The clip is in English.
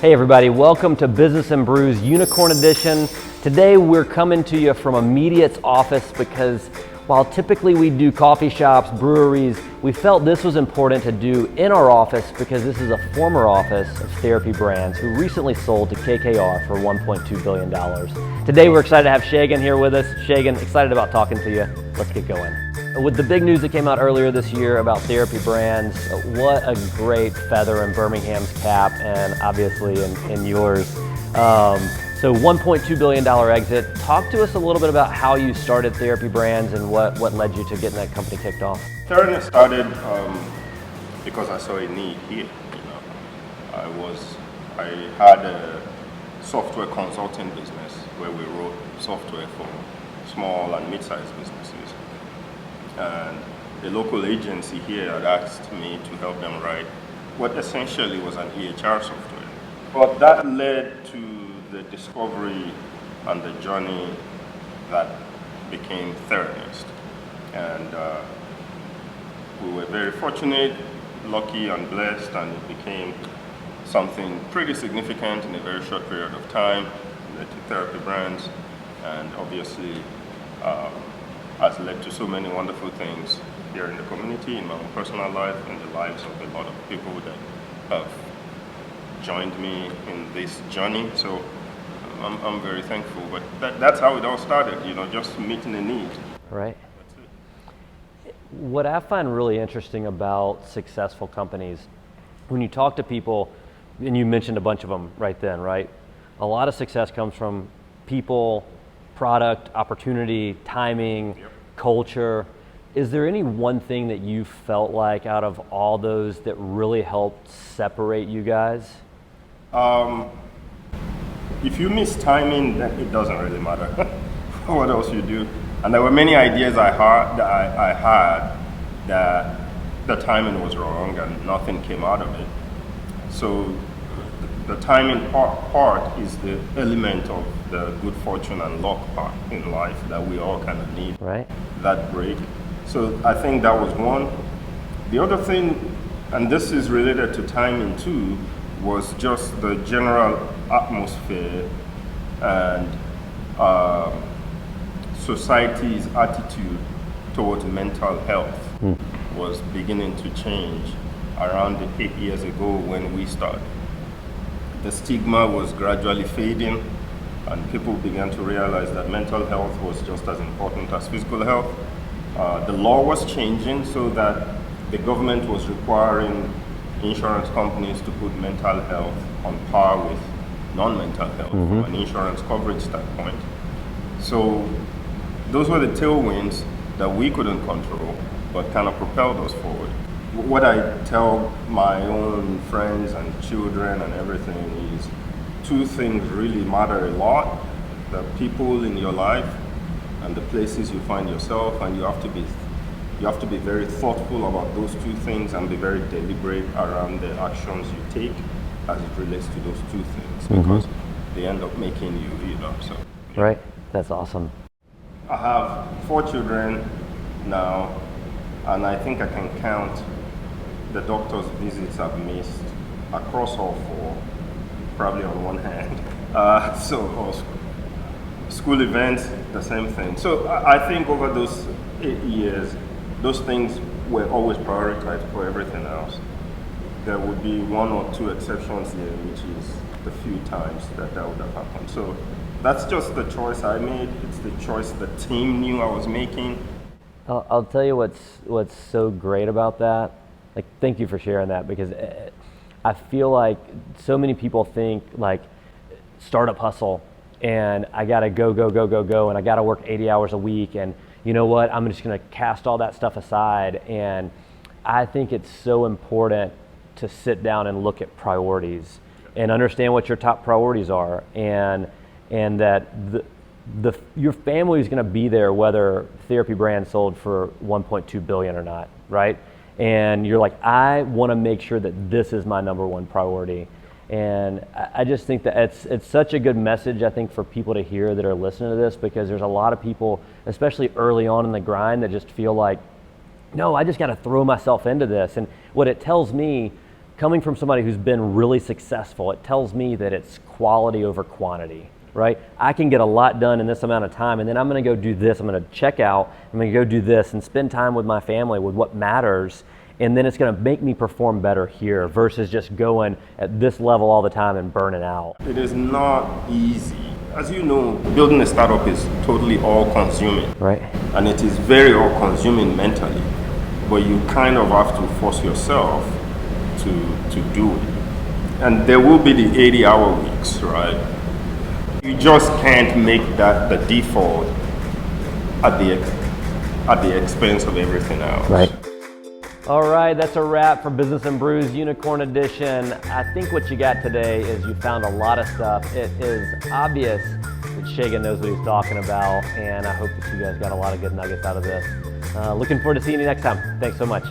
Hey everybody, welcome to Business and Brews Unicorn Edition. Today we're coming to you from Immediate's office because while typically we do coffee shops, breweries, we felt this was important to do in our office because this is a former office of Therapy Brands who recently sold to KKR for $1.2 billion. Today we're excited to have Shegun here with us. Shegun, excited about talking to you. Let's get going. With the big news that came out earlier this year about Therapy Brands, what a great feather in Birmingham's cap and obviously in yours. So $1.2 billion exit. Talk to us a little bit about how you started Therapy Brands and what led you to getting that company kicked off. Therapy started because I saw a need here. I had a software consulting business where we wrote software for small and mid-sized businesses. And the local agency here had asked me to help them write what essentially was an EHR software. But that led to the discovery and the journey that became Therapist. And we were very fortunate, lucky and blessed, and it became something pretty significant in a very short period of time, led to Therapy Brands, and obviously has led to so many wonderful things here in the community, in my own personal life, and the lives of a lot of people that have joined me in this journey. So I'm very thankful. But that's how it all started, just meeting a need. Right. What I find really interesting about successful companies, when you talk to people, and you mentioned a bunch of them right then, right? A lot of success comes from people, product, opportunity, timing, culture. Is there any one thing that you felt like out of all those that really helped separate you guys? If you miss timing, then it doesn't really matter what else you do. And there were many ideas I had that the timing was wrong and nothing came out of it. So the timing part is the element of the good fortune and luck part in life that we all kind of need, right? That break. So I think that was one. The other thing, and this is related to timing too, was just the general atmosphere and society's attitude towards mental health was beginning to change around 8 years ago when we started. The stigma was gradually fading and people began to realize that mental health was just as important as physical health. The law was changing so that the government was requiring insurance companies to put mental health on par with non-mental health from an insurance coverage standpoint. So those were the tailwinds that we couldn't control, but kind of propelled us forward. What I tell my own friends and children and everything is two things really matter a lot: the people in your life and the places you find yourself, and you have to be very thoughtful about those two things and be very deliberate around the actions you take as it relates to those two things, because they end up making you. So yeah. Right, that's awesome. I have 4 children now, and I think I can count the doctor's visits I've missed across all 4, probably on one hand. School events, the same thing. So I think over those 8 years, those things were always prioritized for everything else. There would be 1 or 2 exceptions here, which is the few times that would have happened. So that's just the choice I made. It's the choice the team knew I was making. I'll tell you what's so great about that. Like, thank you for sharing that, because I feel like so many people think like startup hustle and I gotta go, and I gotta work 80 hours a week, and you know what, I'm just gonna cast all that stuff aside. And I think it's so important to sit down and look at priorities and understand what your top priorities are, and that your family is gonna be there whether Therapy Brand sold for 1.2 billion or not, right? And you're like, I want to make sure that this is my number one priority. And I just think that it's such a good message, I think, for people to hear that are listening to this, because there's a lot of people, especially early on in the grind, that just feel like, no, I just got to throw myself into this. And what it tells me coming from somebody who's been really successful, it tells me that it's quality over quantity, right? I can get a lot done in this amount of time, and then I'm gonna go do this. I'm gonna check out, I'm gonna go do this and spend time with my family, with what matters, and then it's gonna make me perform better here versus just going at this level all the time and burning out. It is not easy. As you know, building a startup is totally all-consuming. Right. And it is very all-consuming mentally. But you kind of have to force yourself to do it. And there will be the 80-hour weeks, right? You just can't make that the default at the expense of everything else. Right. All right, that's a wrap for Business and Brews Unicorn Edition. I think what you got today is you found a lot of stuff. It is obvious that Shegun knows what he's talking about, and I hope that you guys got a lot of good nuggets out of this. Looking forward to seeing you next time. Thanks so much.